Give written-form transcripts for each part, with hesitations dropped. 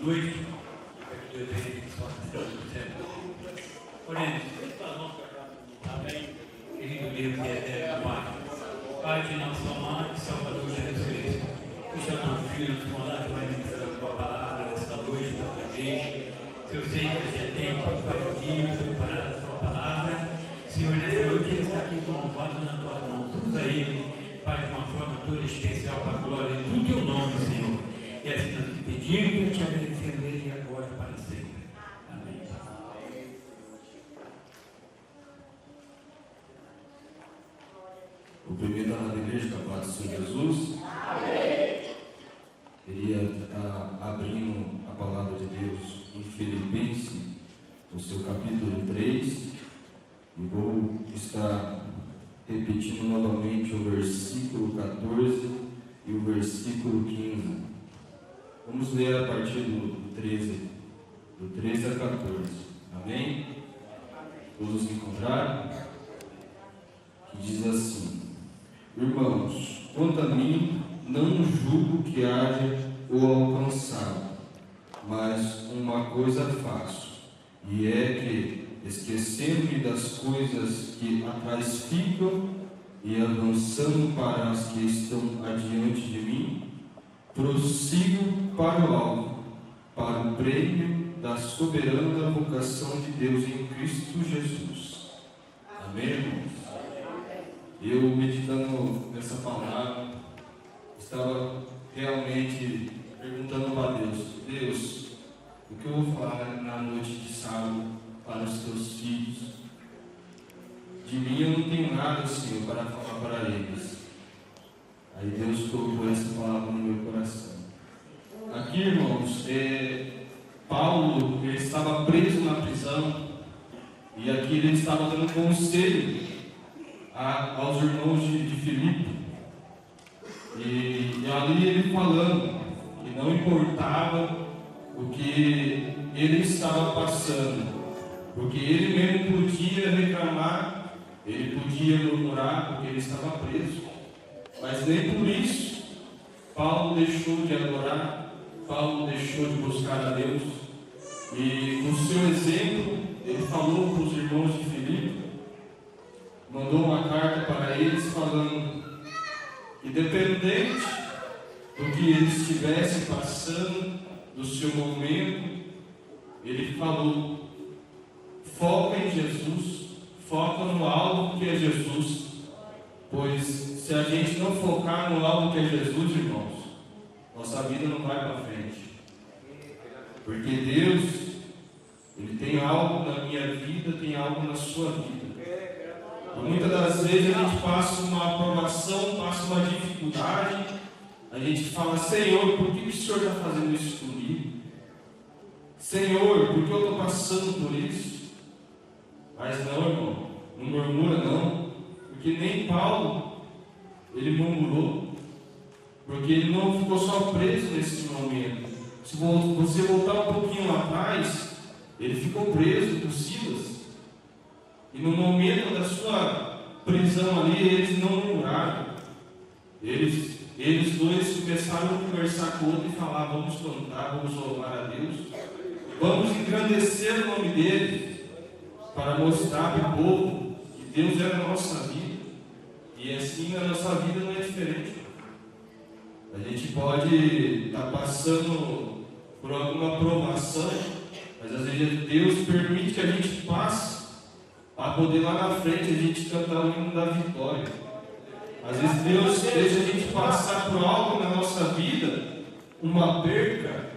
noite, para que Deus venha e possa ser do céu. Oremos. Querido Deus e eterno Pai, Pai de nossa mãe, Salvador Jesus Cristo, que já teu filho nos mandar para ministrar a tua palavra nesta noite, nesta igreja. Eu sei que você tem Pai preparado a tua palavra. Senhor, nessa noite ele está aqui louvado na tua mão. Usa ele, Pai, de uma forma toda especial para a glória do teu nome, Senhor. E assim nós te pedimos e te agradecemos desde agora para sempre. Amém. Cumprimentar na igreja com a paz do Senhor Jesus. Amém. Queria estar abrindo a palavra de Deus em Filipenses, no seu capítulo 3, e vou estar repetindo novamente o versículo 14 e o versículo 15. Vamos ler a partir do 13 a 14. Amém? Todos encontraram? Que diz assim: Irmãos, quanto a mim, não julgo que haja o alcançado, mas uma coisa faço, e é que, esquecendo-me das coisas que atrás ficam e avançando para as que estão adiante de mim, prossigo para o alvo, para o prêmio da soberana vocação de Deus em Cristo Jesus. Amém, irmãos? Eu, meditando nessa palavra, estava realmente perguntando para Deus, o que eu vou falar na noite de sábado para os teus filhos? De mim eu não tenho nada, Senhor, para falar para eles. Aí Deus colocou essa palavra no meu coração. Aqui, irmãos, Paulo, ele estava preso na prisão, e aqui ele estava dando conselho aos irmãos de Filipe, e ali ele falando que não importava o que ele estava passando, porque ele mesmo podia reclamar, ele podia murmurar, porque ele estava preso, mas nem por isso Paulo deixou de adorar, Paulo deixou de buscar a Deus, e com o seu exemplo ele falou para os irmãos de Filipe, mandou uma carta para eles falando que, independente do que eles estivessem passando, do seu momento, ele falou: foca em Jesus, foca no alvo que é Jesus, pois se a gente não focar no alvo que é Jesus, irmãos, nossa vida não vai para frente, porque Deus, Ele tem algo na minha vida, tem algo na sua vida. Muitas das vezes a gente passa uma aprovação, passa uma dificuldade, a gente fala: Senhor, por que o Senhor está fazendo isso comigo? Senhor, por que eu estou passando por isso? Mas não, irmão, não murmura não, porque nem Paulo, ele murmurou, porque ele não ficou só preso nesse momento. Se você voltar um pouquinho lá atrás, ele ficou preso com Silas. E no momento da sua prisão ali, eles não murmuraram. Eles dois começaram a conversar com o outro e falar: vamos cantar, vamos louvar a Deus, vamos engrandecer o nome dele, para mostrar para o povo que Deus é a nossa vida. E assim a nossa vida não é diferente. A gente pode estar passando por alguma provação, mas às vezes Deus permite que a gente passe, para poder lá na frente a gente cantar o hino da vitória. Às vezes Deus deixa a gente passar por algo na nossa vida, uma perca,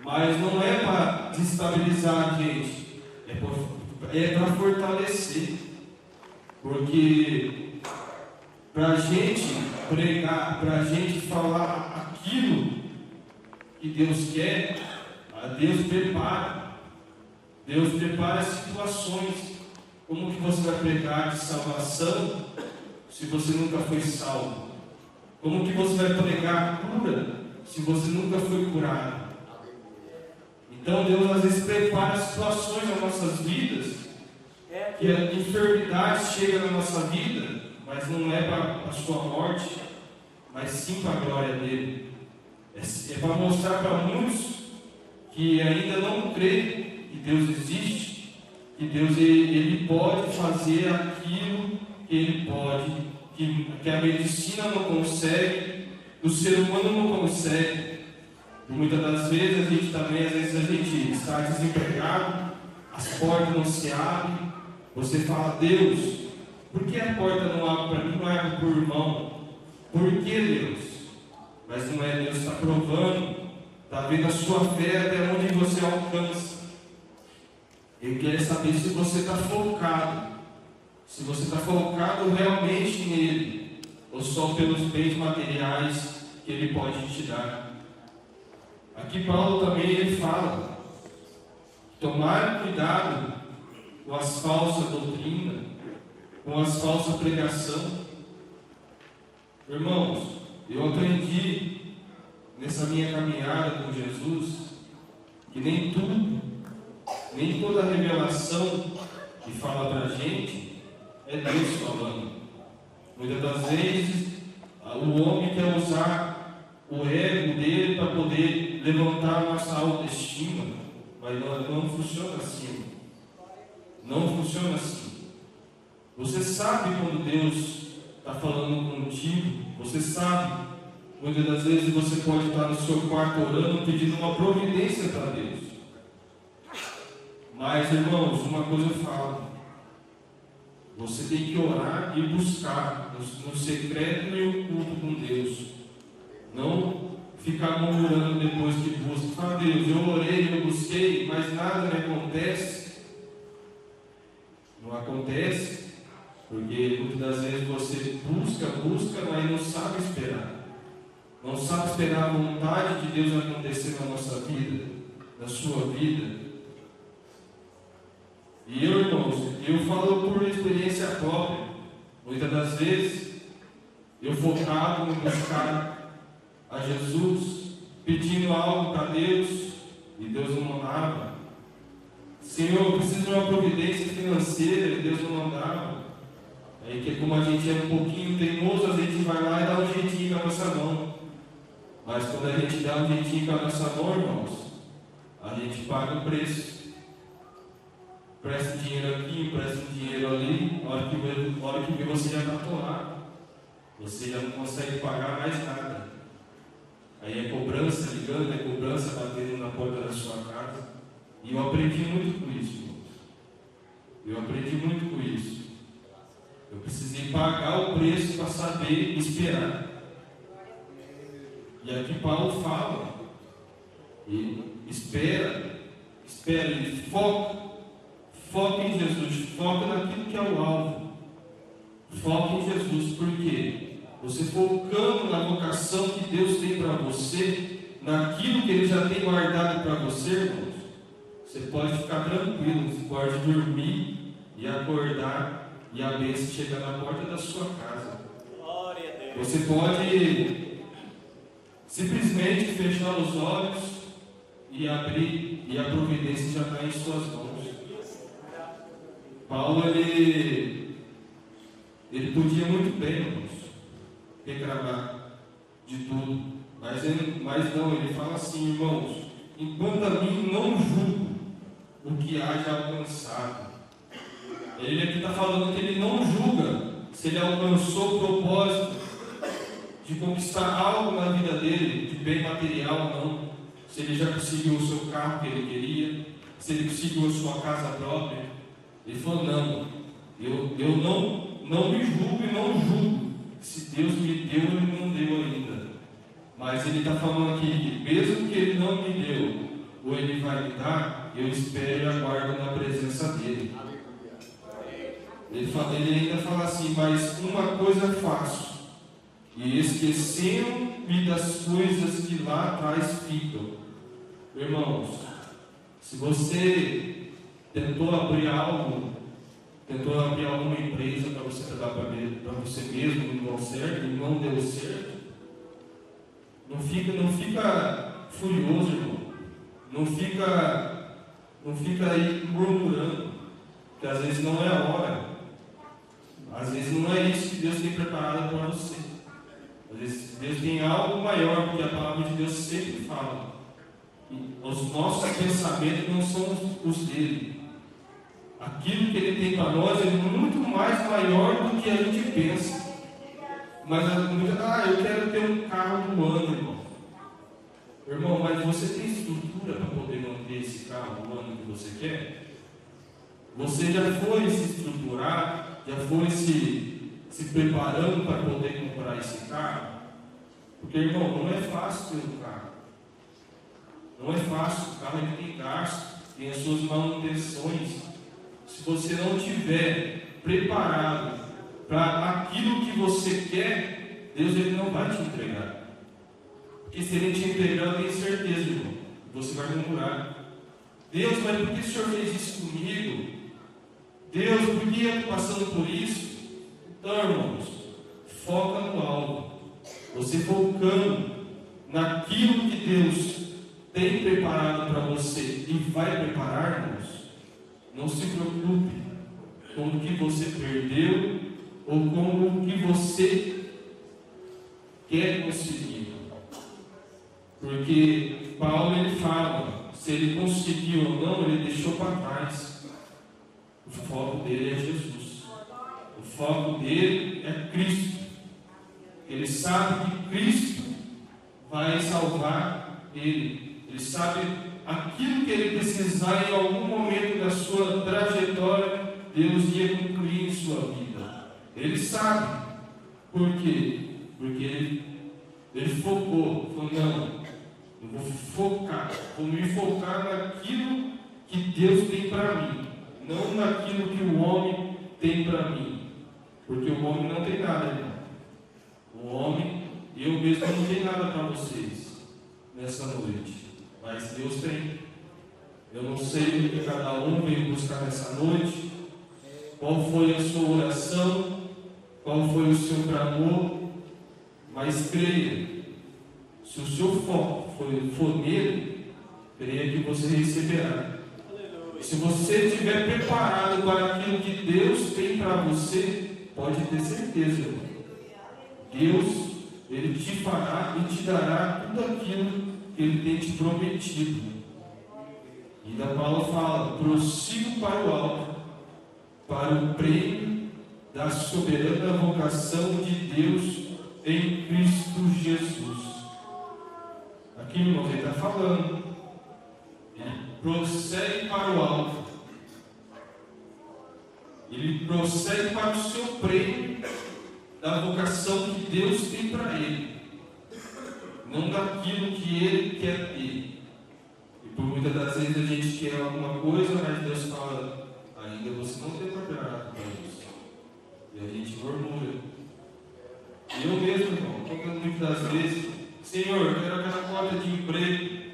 mas não é para desestabilizar a gente, é para fortalecer. Porque para a gente pregar, para a gente falar aquilo que Deus quer, Deus prepara. Deus prepara situações. Como que você vai pregar de salvação se você nunca foi salvo? Como que você vai pregar cura se você nunca foi curado? Então Deus às vezes prepara situações nas nossas vidas, que a enfermidade chega na nossa vida, mas não é para a sua morte, mas sim para a glória dele. É para mostrar para muitos que ainda não crê que Deus existe, que Deus ele pode fazer aquilo que ele pode, que a medicina não consegue, que o ser humano não consegue. E muitas das vezes às vezes a gente está desempregado, as portas não se abrem, você fala: Deus, por que a porta não abre para mim, não abre para o irmão? Por que, Deus? Mas não é, Deus está provando, está vendo a sua fé até onde você alcança. Ele quer saber se você está focado, se você está focado realmente nele, ou só pelos bens materiais que ele pode te dar. Aqui Paulo também ele fala: tomar cuidado com as falsas doutrinas, com as falsas pregações. Irmãos, eu aprendi nessa minha caminhada com Jesus que nem tudo, nem toda revelação que fala para a gente é Deus falando. Muitas das vezes o homem quer usar o ego dele para poder levantar a nossa autoestima, mas não funciona assim. Não funciona assim. Você sabe quando Deus está falando contigo, você sabe. Muitas das vezes você pode estar no seu quarto orando, pedindo uma providência para Deus. Mas, irmãos, uma coisa eu falo: você tem que orar e buscar no secreto e oculto com Deus. Não ficar murmurando depois que busca. Fala: Deus, eu orei, eu busquei, mas nada me acontece. Não acontece, porque muitas das vezes você busca, mas não sabe esperar. Não sabe esperar a vontade de Deus acontecer na nossa vida, na sua vida. E eu, irmãos, eu falo por experiência própria. Muitas das vezes eu focado em buscar a Jesus, pedindo algo para Deus, e Deus não mandava. Senhor, eu preciso de uma providência financeira, e Deus não mandava. Aí que como a gente é um pouquinho teimoso, a gente vai lá e dá um jeitinho com a nossa mão. Mas quando a gente dá um jeitinho com a nossa mão, irmãos, a gente paga o preço. Presta dinheiro aqui, presta dinheiro ali, na hora que vê você já está atolado. Você já não consegue pagar mais nada. Aí é cobrança ligando, é cobrança batendo na porta da sua casa. E eu aprendi muito com isso, irmãos. Eu aprendi muito com isso. Eu precisei pagar o preço para saber esperar. E aqui Paulo fala: e espera, ele foca em Jesus, foca naquilo que é o alvo. Foca em Jesus, por quê? Você focando na vocação que Deus tem para você, naquilo que Ele já tem guardado para você, irmãos, você pode ficar tranquilo, você pode dormir e acordar e a bênção chegar na porta da sua casa. Você pode simplesmente fechar os olhos e abrir, e a providência já está em suas mãos. Paulo, ele podia muito bem, irmãos, reclamar de tudo, mas não, ele fala assim: irmãos, enquanto a mim não julgo o que haja alcançado. Ele aqui está falando que ele não julga se ele alcançou o propósito de conquistar algo na vida dele, de bem material ou não, se ele já conseguiu o seu carro que ele queria, se ele conseguiu a sua casa própria. Ele falou: não, eu não me julgo e não julgo se Deus me deu ou ele não deu ainda. Mas ele está falando aqui que mesmo que ele não me deu ou ele vai me dar, eu espero e aguardo na presença dele. Ele ainda fala assim: mas uma coisa faço, e esquecendo-me das coisas que lá atrás ficam. Irmãos, se você tentou abrir alguma empresa para você trabalhar para você mesmo e não deu certo, não fica furioso, irmão. Não fica aí murmurando, que às vezes não é a hora. Às vezes não é isso que Deus tem preparado para você. Às vezes Deus tem algo maior, porque a palavra de Deus sempre fala. Os nossos pensamentos não são os dele. Aquilo que ele tem para nós é muito mais maior do que a gente pensa. Mas eu quero ter um carro do ano, irmão. Irmão, mas você tem estrutura para poder manter esse carro do ano que você quer? Você já foi se estruturar, já foi se preparando para poder comprar esse carro? Porque, irmão, não é fácil ter um carro. Não é fácil, o carro ele tem gasto, tem as suas manutenções. Se você não estiver preparado para aquilo que você quer, Deus ele não vai te entregar. Porque se ele te entregar, eu tenho certeza, irmão, você vai murmurar. Deus, mas por que o Senhor fez isso comigo? Deus, por que eu estou passando por isso? Então, irmãos, foca no alvo. Você focando naquilo que Deus tem preparado para você e vai preparar, irmãos, não se preocupe com o que você perdeu ou com o que você quer conseguir. Porque Paulo ele fala, se ele conseguiu ou não, ele deixou para trás. O foco dele é Jesus. O foco dele é Cristo. Ele sabe que Cristo vai salvar ele. Ele sabe aquilo que ele precisar em algum momento da sua trajetória, Deus ia concluir em sua vida. Ele sabe. Por quê? Porque ele focou. Falou, não, eu vou focar. Vou me focar naquilo que Deus tem para mim. Não naquilo que o homem tem para mim. Porque o homem não tem nada, irmão. O homem, eu mesmo não tenho nada para vocês nessa noite. Mas Deus tem. Eu não sei o que cada um veio buscar nessa noite. Qual foi a sua oração? Qual foi o seu clamor? Mas creia. Se o seu foco for nele, creia que você receberá. Se você estiver preparado para aquilo que Deus tem para você, pode ter certeza, irmão. Deus, ele te fará e te dará tudo aquilo que ele tem te prometido. E da Paulo fala, prossigo para o alto, para o prêmio da soberana vocação de Deus em Cristo Jesus. Aqui, irmão, ele está falando. Ele prossegue para o alto. Ele prossegue para o seu prêmio da vocação que Deus tem para ele. Não daquilo que ele quer ter. E por muitas das vezes a gente quer alguma coisa, mas Deus fala, ainda você não tem preparado para isso. E a gente murmura. E eu mesmo, irmão, muitas das vezes, Senhor, eu quero aquela cota de emprego.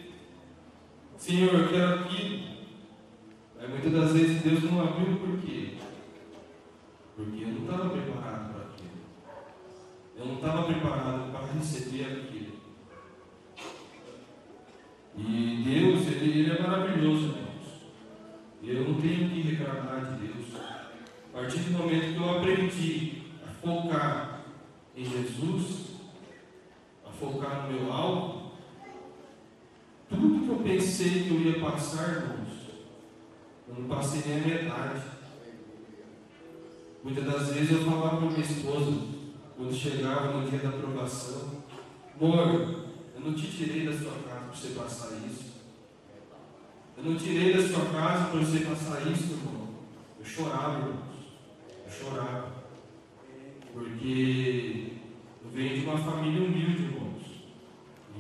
Senhor, eu quero aquilo. Mas muitas das vezes Deus não abriu por quê? Porque eu não estava preparado para aquilo. Eu não estava preparado para receber aquilo. E Deus, Ele é maravilhoso, irmãos. Eu não tenho que reclamar de Deus. A partir do momento que eu aprendi a focar em Jesus, a focar no meu alvo, tudo que eu pensei que eu ia passar, irmãos, eu não passei nem a metade. Muitas das vezes eu falava para minha esposa, quando chegava no dia da aprovação, amor, eu não te tirei da sua casa para você passar isso. Eu não tirei da sua casa para você passar isso, irmão. Eu chorava, irmãos. Eu chorava. Porque eu venho de uma família humilde, irmãos.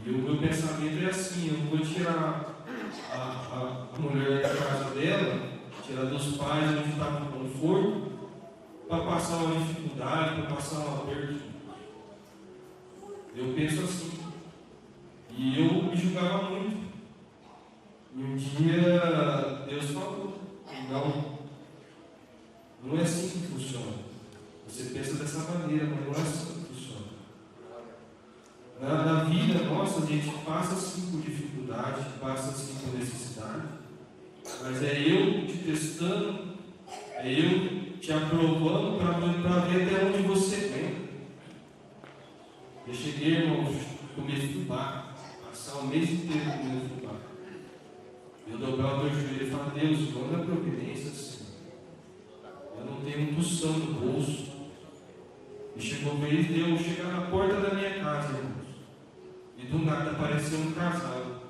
E o meu pensamento é assim, eu não vou tirar a mulher da casa dela, tirar dos pais onde está com conforto, para passar uma dificuldade, para passar um aperto. Eu penso assim. E eu me julgava muito. E um dia Deus falou, não é assim que funciona. Você pensa dessa maneira, mas não é assim que funciona. Na vida nossa, a gente passa assim por dificuldade, passa assim por necessidade. Mas é eu te testando, é eu te aprovando para ver até onde você vem. Eu cheguei, irmãos, comer fubá, passar o mês inteiro comendo fubá. Eu dobrar o meu joelho e falar: Deus, manda providência, Senhor. Eu não tenho um tostão no bolso. E chegou a vez de eu chegar na porta da minha casa, irmãos. E do nada apareceu um casal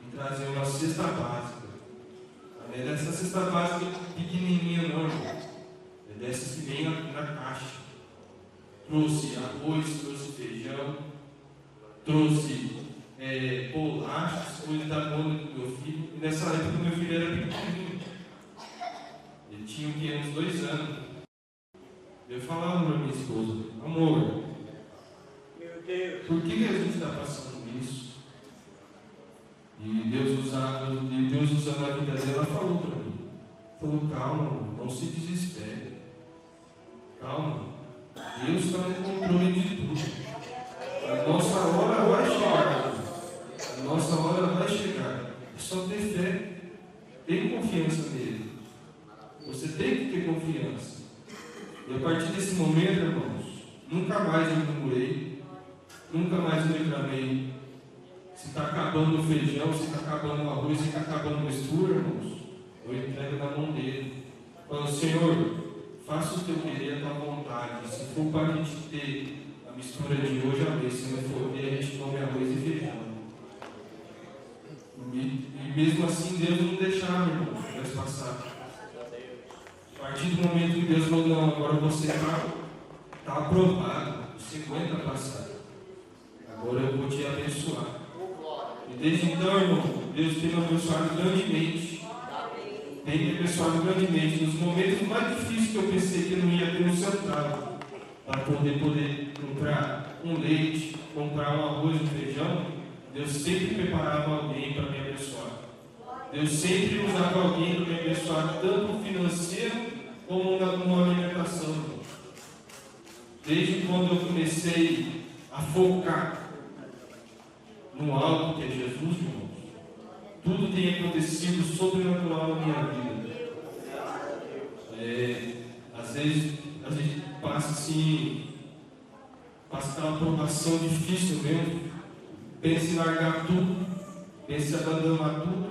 e trazer uma cesta básica. Não é dessa cesta básica pequenininha, não, irmão. É dessas que vem na caixa. Trouxe arroz, trouxe feijão, trouxe bolachas, coisas da mão do meu filho. E nessa época meu filho era pequenininho. Ele tinha uns 2 anos. Eu falava para minha esposa: amor, por que a gente está passando isso? E Deus usando a vida dela, falou para mim: falou, calma, não se desespere. Calma, Deus está no controle de tudo. A nossa hora vai chegar. A nossa hora vai chegar. É só ter fé. Tem confiança nele. Você tem que ter confiança. E a partir desse momento, irmãos, nunca mais eu murmurei, nunca mais eu reclamei. Se está acabando o feijão, se está acabando o arroz, se está acabando a mistura, irmãos, eu entrego na mão dele. Falo: Senhor, faça o teu querer, a tua vontade. Se for para a gente ter a mistura de hoje, amém. Se não for, a gente come arroz e feijão. E mesmo assim, Deus não deixava, irmãos, nós passar. A partir do momento que Deus falou: não, agora você está aprovado, você aguenta passar. Agora eu vou te abençoar. E desde então, irmão, Deus tem me abençoado grandemente. Tem me abençoado grandemente. Nos momentos mais difíceis que eu pensei que eu não ia ter um centavo para poder comprar um leite, comprar um arroz, um feijão, Deus sempre preparava alguém para me abençoar. Deus sempre usava alguém para me abençoar, tanto financeiro como numa alimentação. Desde quando eu comecei a focar no algo que é Jesus, irmãos, tudo tem acontecido sobrenatural na minha vida. Às vezes a gente passa assim, passa aquela provação difícil mesmo, pensa em largar tudo, pensa em abandonar tudo,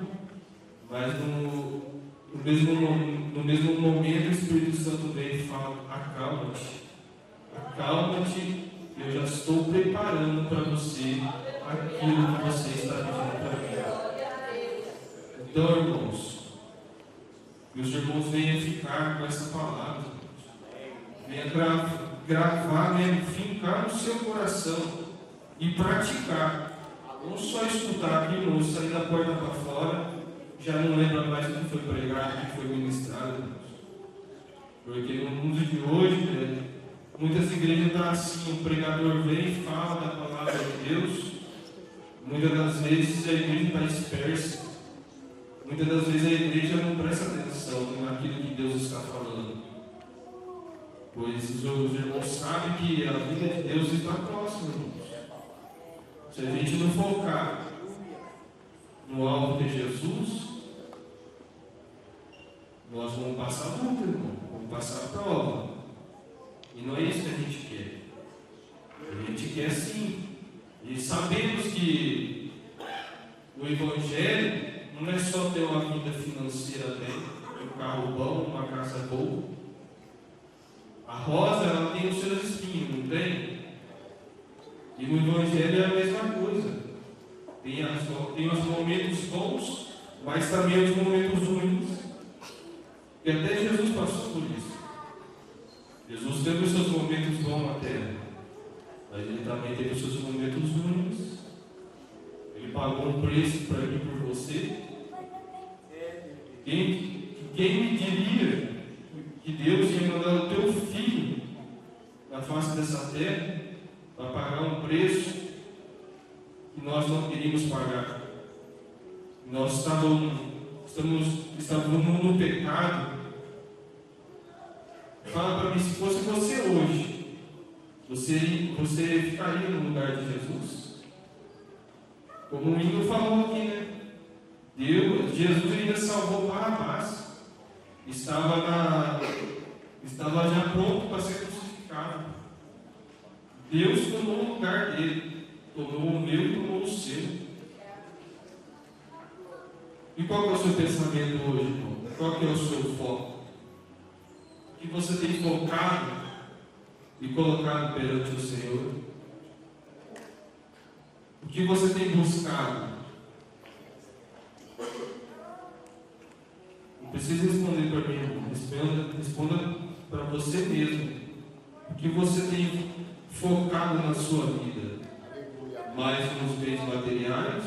mas no mesmo momento o Espírito Santo vem e fala: acalma-te, acalma-te, eu já estou preparando para você aquilo que você está pedindo para mim. Então, irmãos, que os irmãos venham ficar com essa palavra, venha gravar, venha fincar no seu coração e praticar. Não só escutar aqui, irmãos, sair da porta para fora, já não lembra mais do que foi pregado, do que foi ministrado, irmãos. Porque no mundo de hoje, muitas igrejas estão assim: o pregador vem e fala da palavra de Deus. Muitas das vezes a igreja está dispersa. Muitas das vezes a igreja não presta atenção naquilo que Deus está falando. Pois os irmãos sabem que a vida de Deus está próxima, irmãos. Se a gente não focar no alvo de Jesus, nós vamos passar luta, irmão. Vamos passar a prova. E não é isso que a gente quer. A gente quer sim. E sabemos que o Evangelho não é só ter uma vida financeira bem, um carro bom, uma casa boa. A rosa, ela tem os seus espinhos, não tem? E no Evangelho é a mesma coisa. Tem os momentos bons, mas também os momentos ruins. E até Jesus passou por isso. Jesus teve os seus momentos bons na terra, mas ele também teve os seus momentos ruins. Ele pagou um preço para mim por você. Quem me diria que Deus ia mandar o teu filho na face dessa terra para pagar um preço que nós não queríamos pagar? Nós estávamos no pecado. Fala para mim, se fosse você hoje, você ficaria no lugar de Jesus? Como o hino falou aqui, né? Jesus ainda salvou Barrabás. Estava já pronto para ser crucificado. Deus tomou o lugar dele, tomou o meu e tomou o seu. E qual que é o seu pensamento hoje, irmão? Qual que é o seu foco? O que você tem focado e colocado perante o Senhor? O que você tem buscado? Não precisa responder para mim, irmão. Responda para você mesmo. O que você tem focado na sua vida? Mais nos bens materiais?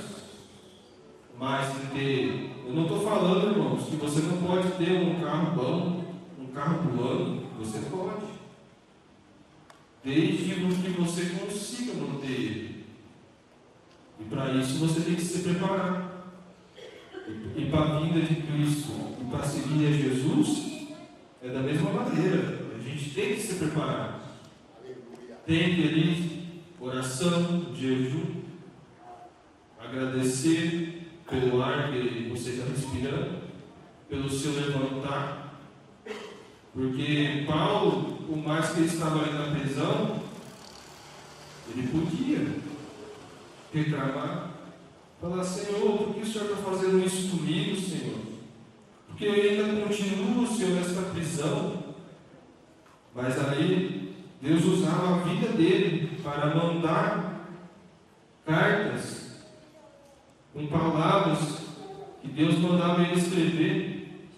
Mais em ter... Eu não estou falando, irmãos, que você não pode ter um carro bom, um carro do ano. Você pode. Desde que você consiga manter ele. E para isso você tem que se preparar. E para a vinda de Cristo, e para seguir a Jesus, é da mesma maneira. A gente tem que se preparar. Tem que ali oração, jejum, agradecer pelo ar que você está respirando, pelo seu levantar. Porque Paulo, por mais que ele estava ali na prisão, ele podia reclamar, falar: Senhor, por que o Senhor está fazendo isso comigo, Senhor? Porque eu ainda continuo, Senhor, nesta prisão. Mas aí Deus usava a vida dele para mandar cartas com palavras que Deus mandava ele escrever,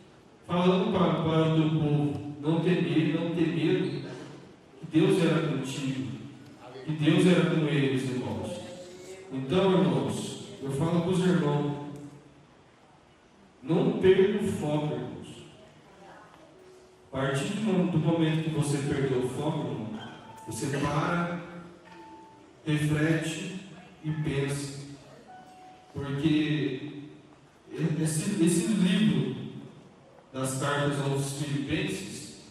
falando para o teu povo: não temer, não ter medo, que Deus era contigo, que Deus era com eles, irmãos. Então, irmãos, eu falo para os irmãos: não perca o foco, irmãos. A partir do momento que você perdeu o foco, irmão, você para, reflete e pensa. Porque esse livro das cartas aos Filipenses,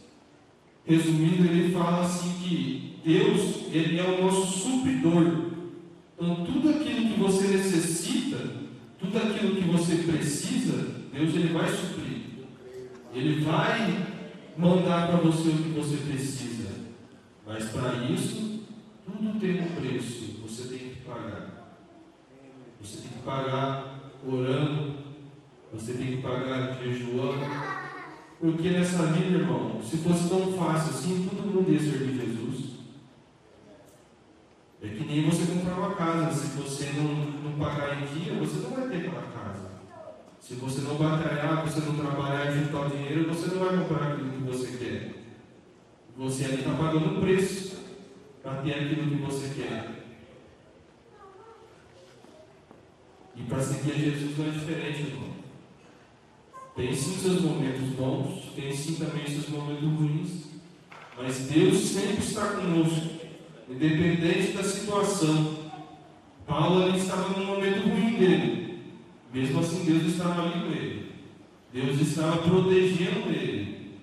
resumindo, ele fala assim que Deus, ele é o nosso supridor. Então, tudo aquilo que você necessita, tudo aquilo que você precisa, Deus, ele vai suprir. Ele vai mandar para você o que você precisa. Mas para isso, tudo tem um preço. Você tem que pagar. Você tem que pagar orando. Você tem que pagar jejuando. Porque nessa vida, irmão, se fosse tão fácil assim, todo mundo ia servir Jesus. É que nem você comprar uma casa. Se você não pagar em dia, você não vai ter aquela casa. Se você não batalhar, você não trabalhar e juntar o dinheiro, você não vai comprar aquilo que você quer. Você ali está pagando um preço para ter aquilo que você quer. E para seguir a Jesus não é diferente, irmão. Tem sim seus momentos bons, tem sim também seus momentos ruins, mas Deus sempre está conosco, independente da situação. Paulo ali estava num momento ruim dele, mesmo assim Deus estava ali com ele. Deus estava protegendo ele.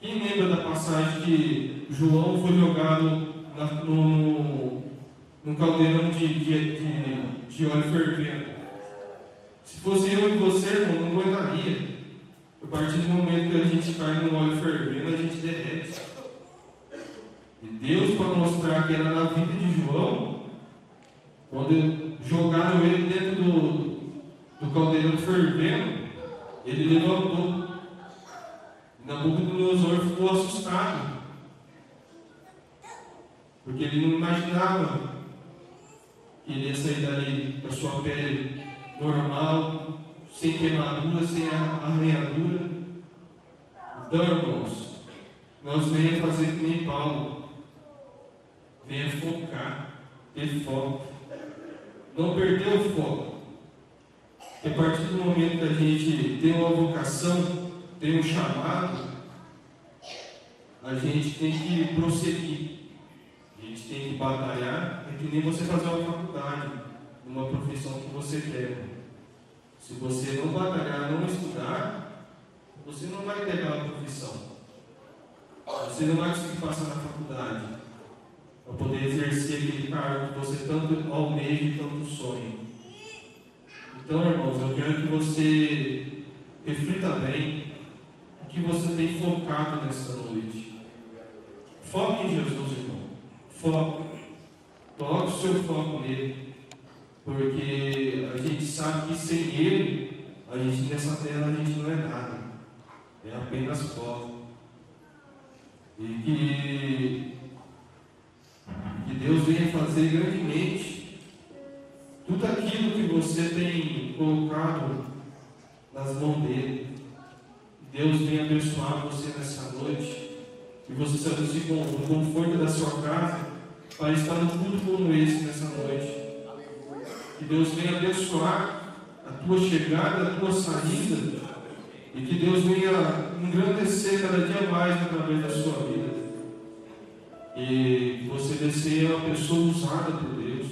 Quem lembra da passagem que João foi jogado no caldeirão de óleo fervendo? Se fosse eu e você, irmão, não aguentaria. A partir do momento que a gente cai no óleo fervendo, a gente derrete. E Deus, para mostrar que era na vida de João, quando jogaram ele dentro do caldeirão fervendo, ele levantou. Nabucodonosor ficou assustado, porque ele não imaginava que ele ia sair dali com a sua pele normal, sem queimadura, sem arranhadura. Então, irmãos, nós venhamos fazer que nem Paulo, venha focar, ter foco, não perder o foco. E a partir do momento que a gente tem uma vocação, tem um chamado, a gente tem que prosseguir, a gente tem que batalhar. É que nem você fazer uma faculdade, uma profissão que você quer. Se você não batalhar, não estudar, você não vai ter aquela profissão. Você não vai conseguir passar na faculdade para poder exercer aquele cargo que você tanto almeja e tanto sonha. Então, irmãos, eu quero que você reflita bem o que você tem focado nessa noite. Foque em Jesus, irmão. Foque. Coloque o seu foco nele. Porque a gente sabe que sem ele a gente nessa terra a gente não é nada, é apenas pó. E que Deus venha fazer grandemente tudo aquilo que você tem colocado nas mãos dele. Deus venha abençoar você nessa noite, e você se abençoe com o conforto da sua casa para estar no culto como esse nessa noite. Que Deus venha abençoar a tua chegada, a tua saída, e que Deus venha engrandecer cada dia mais através da sua vida. E que você venha ser uma pessoa usada por Deus,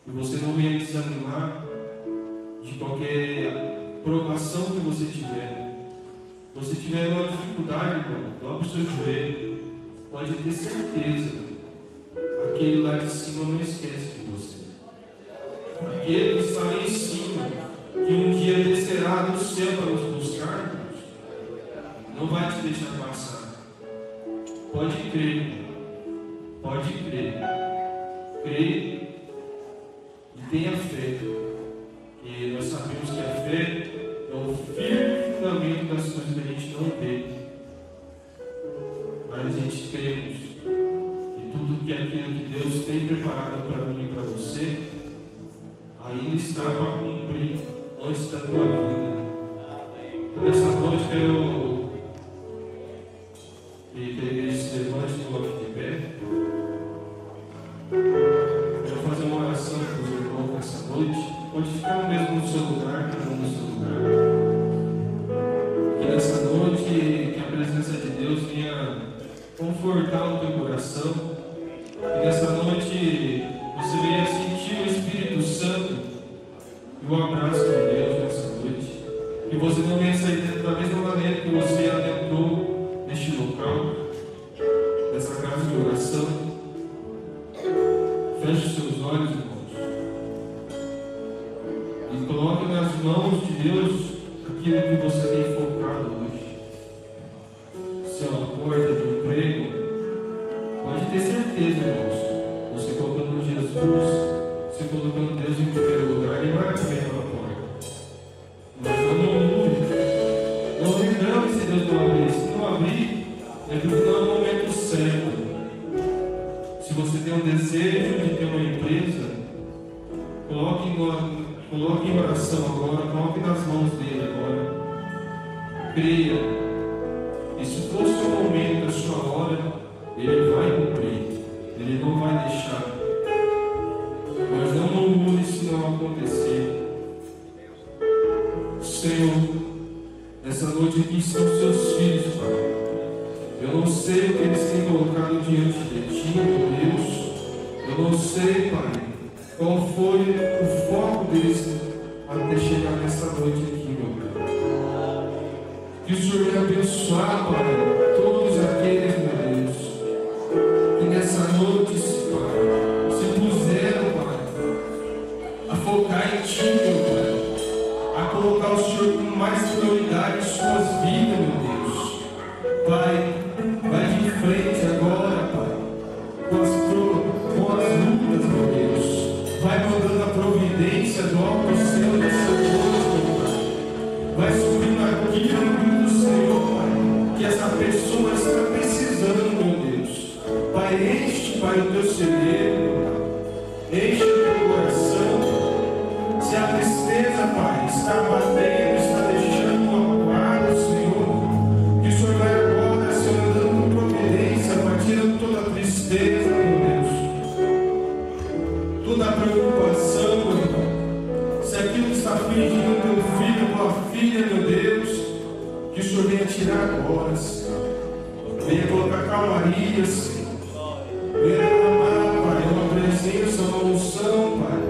que você não venha desanimar de qualquer provação que você tiver. Se você tiver uma dificuldade, irmão, dobra o seu joelho, pode ter certeza, aquele lá de cima não esquece de você. Aquele que está lá em cima, que um dia descerá do céu para nos buscar, irmãos, não vai te deixar passar. Pode crer, pode crer. Creia e tenha fé, que nós sabemos que a fé é o firme fundamento das coisas que a gente não vê, mas a gente cremos que tudo que aquilo que Deus tem preparado para mim e para você ainda está para cumprir antes da tua vida. Nessa noite quero que a igreja se levante e coloque de pé. Quero fazer uma oração para os irmãos nessa noite. Pode ficar mesmo no seu lugar, cada um no seu lugar. Que nessa noite, que a presença de Deus venha confortar o teu coração. Que nessa noite você venha sentir o Espírito Santo e o abraço de Deus nessa noite. Que você não venha sair da mesma maneira que você adentrou neste local, nessa casa de oração. Feche os seus olhos, irmãos, e coloque nas mãos de Deus aquilo que você tem focado hoje. Se é uma porta de emprego, pode ter certeza, irmãos, você colocando Jesus, se colocando Deus em primeiro lugar, Ele vai abrir a porta. Mas não reclame se Deus não abrir. Se não abrir, é porque não é o momento certo. Se você tem um desejo de ter uma empresa, coloque em oração agora, coloque nas mãos dele agora. Creia. E se for o seu momento, a sua hora, ele vai cumprir. Ele não vai deixar. Mas não murmure se não acontecer. Senhor, nessa noite aqui estão seus filhos, Pai. Eu não sei o que eles têm colocado diante de Ti, meu Deus. Eu não sei, Pai, qual foi o foco deles até chegar nessa noite aqui, meu Pai. Que o Senhor venha abençoar, Pai, todos aqueles, meu Deus, que nessa noite, Pai, se puseram, Pai, a focar em Ti, meu Pai, a colocar o Senhor com mais prioridade em suas vidas, meu Deus. Pai, vai de frente agora, Pai, com as lutas, meu Deus. Vai mandando a providência do alto céu dessa noite, meu Pai. Vai subindo aquilo do Senhor, Pai, que essa pessoa está precisando, meu Deus. Pai, enche, Pai, o teu celeiro, enche o teu coração. Se a tristeza, Pai, está batendo, está deixando magoado, Senhor, que o Senhor vai agora, Senhor, dando providência, Pai, tirando toda a tristeza, meu Deus, toda a preocupação, meu Pai. Se aquilo que está afligindo teu filho, tua filha, meu Deus, que o Senhor venha tirar agora, Senhor. Venha colocar calmaria, Senhor. Venha derramar, Pai, uma presença, uma unção, Pai,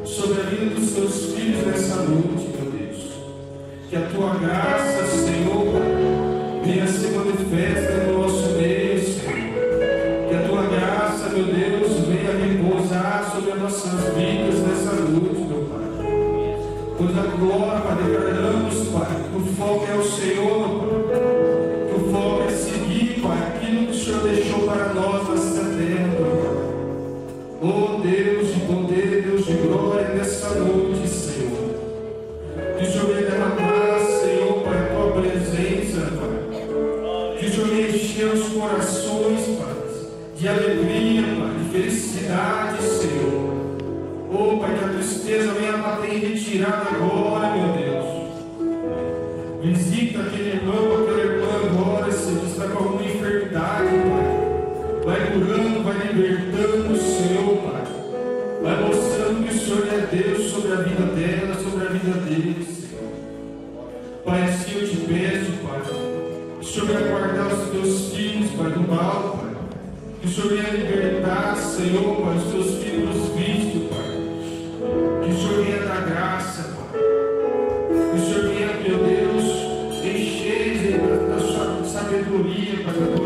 sobre a vida dos teus filhos nessa noite, meu Deus. Que a tua graça, Senhor, Pai, venha ser manifesta no nosso meio, Senhor. Que a tua graça, meu Deus, venha repousar sobre as nossas vidas nessa noite, meu Pai. Pois agora, Pai, declaramos, Pai, que o foco é o Senhor, que o foco é seguir, Pai, aquilo que o Senhor deixou para nós nessa terra, meu Pai. Oh Deus de poder, Deus de glória, nessa noite, Senhor. Que o Senhor venha de alegria, Pai, de felicidade, Senhor. Oh, Pai, que a tristeza venha bater em retirada agora, meu Deus. Visita aquele irmão, aquela irmã agora, Senhor, que está com alguma enfermidade, Pai. Vai curando, vai libertando, Senhor, Pai. Vai mostrando que o Senhor é Deus sobre a vida dela, sobre a vida dele, Senhor. Pai, assim eu te peço, Pai, que o Senhor venha guardar os teus filhos, Pai, do mal, Pai. Que o Senhor venha libertar, Senhor, Pai, os teus filhos dos vícios, Pai. Que o Senhor venha dar graça, Pai. Que o Senhor venha, meu Deus, encher da sua sabedoria, Pai, da tua